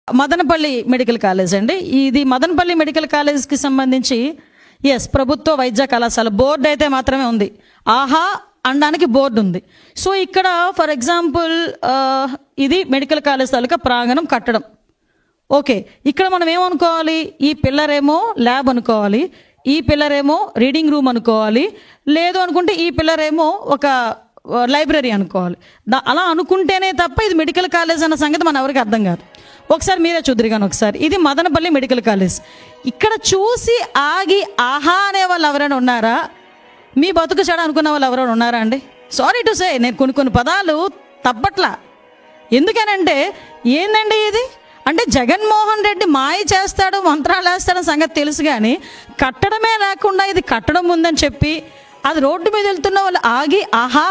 Madanapalle medical college అండి. ఇది Madanapalle medical కాలేజ్కి సంబంధించి ప్రభుత్వ వైద్య కళాశాల బోర్డు అయితే మాత్రమే ఉంది. ఆహా అనడానికి బోర్డు ఉంది. సో ఇక్కడ ఫర్ ఎగ్జాంపుల్ ఇది మెడికల్ కాలేజ్ తాలూకా ప్రాంగణం కట్టడం. ఓకే, ఇక్కడ మనం ఏమనుకోవాలి? ఈ పిల్లర్ ఏమో ల్యాబ్ అనుకోవాలి, ఈ పిల్లర్ ఏమో రీడింగ్ రూమ్ అనుకోవాలి, లేదు అనుకుంటే ఈ పిల్లర్ ఏమో ఒక లైబ్రరీ అనుకోవాలి. అలా అనుకుంటేనే తప్ప ఇది మెడికల్ కాలేజ్ అన్న సంగతి మన ఎవరికి అర్థం కాదు. ఒకసారి మీరే చూద్దరు కానీ ఒకసారి. ఇది మదనపల్లి మెడికల్ కాలేజ్. ఇక్కడ చూసి ఆగి ఆహా అనే వాళ్ళు ఎవరైనా ఉన్నారా? మీ బతుకు చెడ అనుకున్న వాళ్ళు ఎవరైనా ఉన్నారా అండి? సారీ టు సే, నేను కొన్ని పదాలు తప్పట్లా. ఎందుకనంటే ఏందండి ఇది అంటే జగన్మోహన్ రెడ్డి మాయ చేస్తాడు, మంత్రాలు వేస్తాడని సంగతి తెలుసు, కానీ కట్టడమే లేకుండా ఇది కట్టడం ఉందని చెప్పి అది రోడ్డు మీద వెళ్తున్న వాళ్ళు ఆగి ఆహా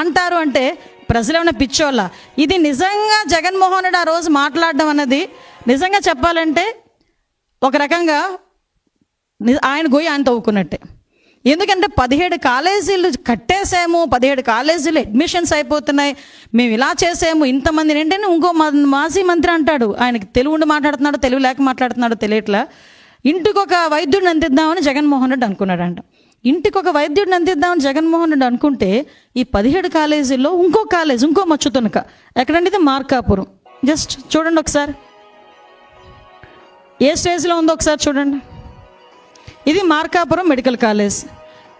అంటారు అంటే ప్రజలు ఏమైనా పిచ్చోళ్ళ? ఇది నిజంగా జగన్మోహన్ రెడ్డి ఆ రోజు మాట్లాడడం అన్నది నిజంగా చెప్పాలంటే ఒక రకంగా ఆయన గొయ్యి ఆయన తవ్వుకున్నట్టే. ఎందుకంటే 17 కాలేజీలు కట్టేసాము, 17 కాలేజీలు అడ్మిషన్స్ అయిపోతున్నాయి, మేము ఇలా చేసాము, ఇంతమంది ఏంటంటే ఇంకో మాజీ మంత్రి అంటాడు, ఆయనకి తెలుగు ఉండి మాట్లాడుతున్నాడు, తెలుగు లేక మాట్లాడుతున్నాడు తెలియట్లా, ఇంటికి ఒక వైద్యుడిని అందిద్దామని జగన్మోహన్ రెడ్డి అనుకున్నాడంట. ఇంటికి ఒక వైద్యుడిని అందిద్దామని జగన్మోహన్ రెడ్డి అనుకుంటే ఈ 17 కాలేజీల్లో ఇంకో కాలేజ్, ఇంకో మచ్చుతునక ఎక్కడంటే ఇది మార్కాపురం. జస్ట్ చూడండి ఒకసారి ఏ స్టేజ్లో ఉందో ఒకసారి చూడండి. ఇది మార్కాపురం మెడికల్ కాలేజ్.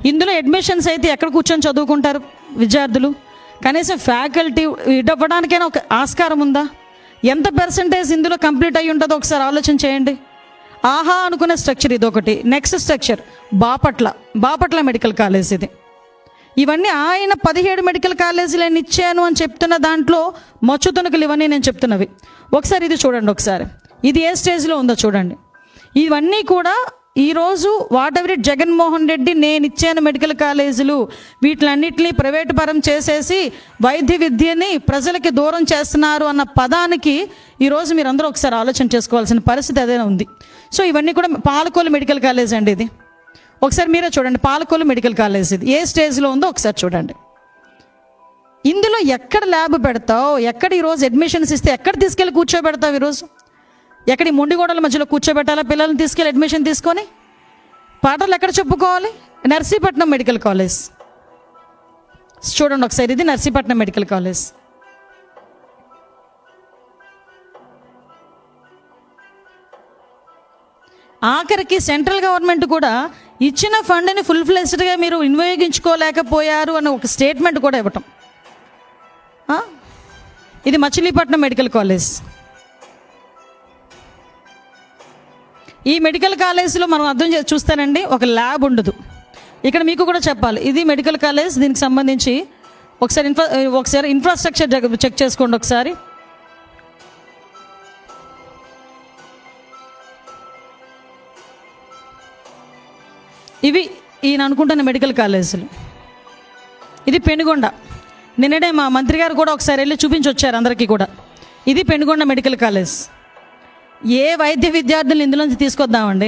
ఇందులో అడ్మిషన్స్ అయితే ఎక్కడ కూర్చొని చదువుకుంటారు విద్యార్థులు? కనీసం ఫ్యాకల్టీ ఇవ్వడానికైనా ఒక ఆస్కారం ఉందా? ఎంత పర్సంటేజ్ ఇందులో కంప్లీట్ అయ్యి ఉంటుందో ఒకసారి ఆలోచన చేయండి. ఆహా అనుకునే స్ట్రక్చర్ ఇది ఒకటి. Next structure Bapatla medical college ఇది. ఇవన్నీ ఆయన 17 మెడికల్ కాలేజీలు నేను ఇచ్చాను అని చెప్తున్న దాంట్లో మచ్చుతునకలు ఇవన్నీ నేను చెప్తున్నవి. ఒకసారి ఇది చూడండి ఒకసారి, ఇది ఏ స్టేజ్లో ఉందో చూడండి. ఇవన్నీ కూడా ఈరోజు what ever it Jaganmohan Reddy నేను ఇచ్చాను మెడికల్ కాలేజీలు, వీటిలన్నింటినీ ప్రైవేటు పరం చేసేసి వైద్య విద్యని ప్రజలకి దూరం చేస్తున్నారు అన్న పదానికి ఈరోజు మీరు అందరూ ఒకసారి ఆలోచన చేసుకోవాల్సిన పరిస్థితి అదేనా ఉంది. సో ఇవన్నీ కూడా పాలకొల్లు మెడికల్ కాలేజ్ అండి ఇది. ఒకసారి మీరే చూడండి, పాలకొల్లు మెడికల్ కాలేజ్ ఇది ఏ స్టేజ్లో ఉందో ఒకసారి చూడండి. ఇందులో ఎక్కడ ల్యాబ్ పెడతావు? ఎక్కడ ఈరోజు అడ్మిషన్స్ ఇస్తే ఎక్కడ తీసుకెళ్ళి కూర్చోబెడతావు? ఈరోజు ఎక్కడ ఈ మొండిగోడల మధ్యలో కూర్చోబెట్టాలా పిల్లల్ని తీసుకెళ్ళి అడ్మిషన్ తీసుకొని? పాటలు ఎక్కడ చెప్పుకోవాలి? నర్సీపట్నం మెడికల్ కాలేజ్ చూడండి ఒకసారి, ఇది నర్సీపట్నం మెడికల్ కాలేజ్. ఆఖరికి సెంట్రల్ గవర్నమెంట్ కూడా ఇచ్చిన ఫండ్ని ఫుల్ ఫ్లెజ్డ్గా మీరు వినియోగించుకోలేకపోయారు అని ఒక స్టేట్మెంట్ కూడా ఇవ్వటం. ఇది మచిలీపట్నం మెడికల్ కాలేజ్. ఈ మెడికల్ కాలేజ్లో మనం అర్థం చూస్తానండి, ఒక ల్యాబ్ ఉండదు. ఇక్కడ మీకు కూడా చెప్పాలి, ఇది మెడికల్ కాలేజ్, దీనికి సంబంధించి ఒకసారి ఇన్ఫ్రాస్ట్రక్చర్ చెక్ చేసుకోండి ఒకసారి. ఇవి ఈయన అనుకుంటున్న మెడికల్ కాలేజీలు. ఇది పెనుగొండ. నిన్ననే మా మంత్రి గారు కూడా ఒకసారి వెళ్ళి చూపించి వచ్చారు అందరికీ కూడా. ఇది పెనుగొండ మెడికల్ కాలేజ్. ఏ వైద్య విద్యార్థులను ఇందులోంచి తీసుకొద్దామండి?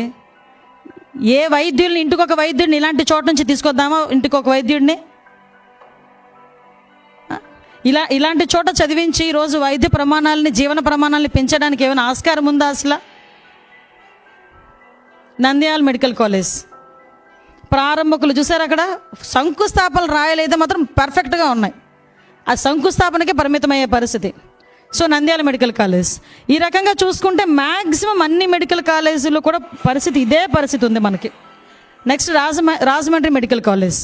ఏ వైద్యుల్ని, ఇంటికి ఒక వైద్యుడిని ఇలాంటి చోట నుంచి తీసుకొద్దామా? ఇంటికి ఒక వైద్యుడిని ఇలాంటి చోట చదివించి ఈరోజు వైద్య ప్రమాణాలని, జీవన ప్రమాణాలని పెంచడానికి ఏమైనా ఆస్కారం ఉందా అసలు? నంద్యాల మెడికల్ కాలేజ్ ప్రారంభకులు చూసారు, అక్కడ శంకుస్థాపనలు రాయలేదు మాత్రం పర్ఫెక్ట్గా ఉన్నాయి. ఆ శంకుస్థాపనకే పరిమితమయ్యే పరిస్థితి. So Nandyal medical college. ఈ రకంగా చూసుకుంటే మ్యాక్సిమం అన్ని మెడికల్ కాలేజీల్లో కూడా పరిస్థితి ఇదే పరిస్థితి ఉంది మనకి. Next Rajahmundry medical college.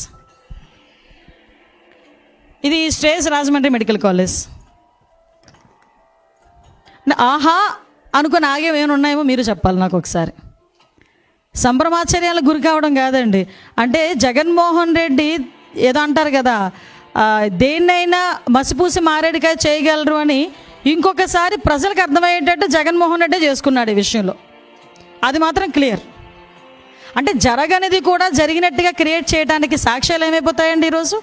ఇది స్టేజ్ రాజమండ్రి మెడికల్ కాలేజ్. ఆహా అనుకుని ఆగేవి ఏమైనా ఉన్నాయేమో మీరు చెప్పాలి నాకు ఒకసారి. సంభ్రమాశ్చర్యాలకు గురి కావడం కాదండి. అంటే జగన్మోహన్ రెడ్డి ఏదో అంటారు కదా, దేన్నైనా మసిపూసి మారేడుకాయ చేయగలరు అని ఇంకొకసారి ప్రజలకు అర్థమయ్యేటట్టు జగన్మోహన్ రెడ్డి చేసుకున్నాడు ఈ విషయంలో. అది మాత్రం క్లియర్. అంటే జరగనిది కూడా జరిగినట్టుగా క్రియేట్ చేయడానికి సాక్ష్యాలు ఏమైపోతాయండి ఈరోజు?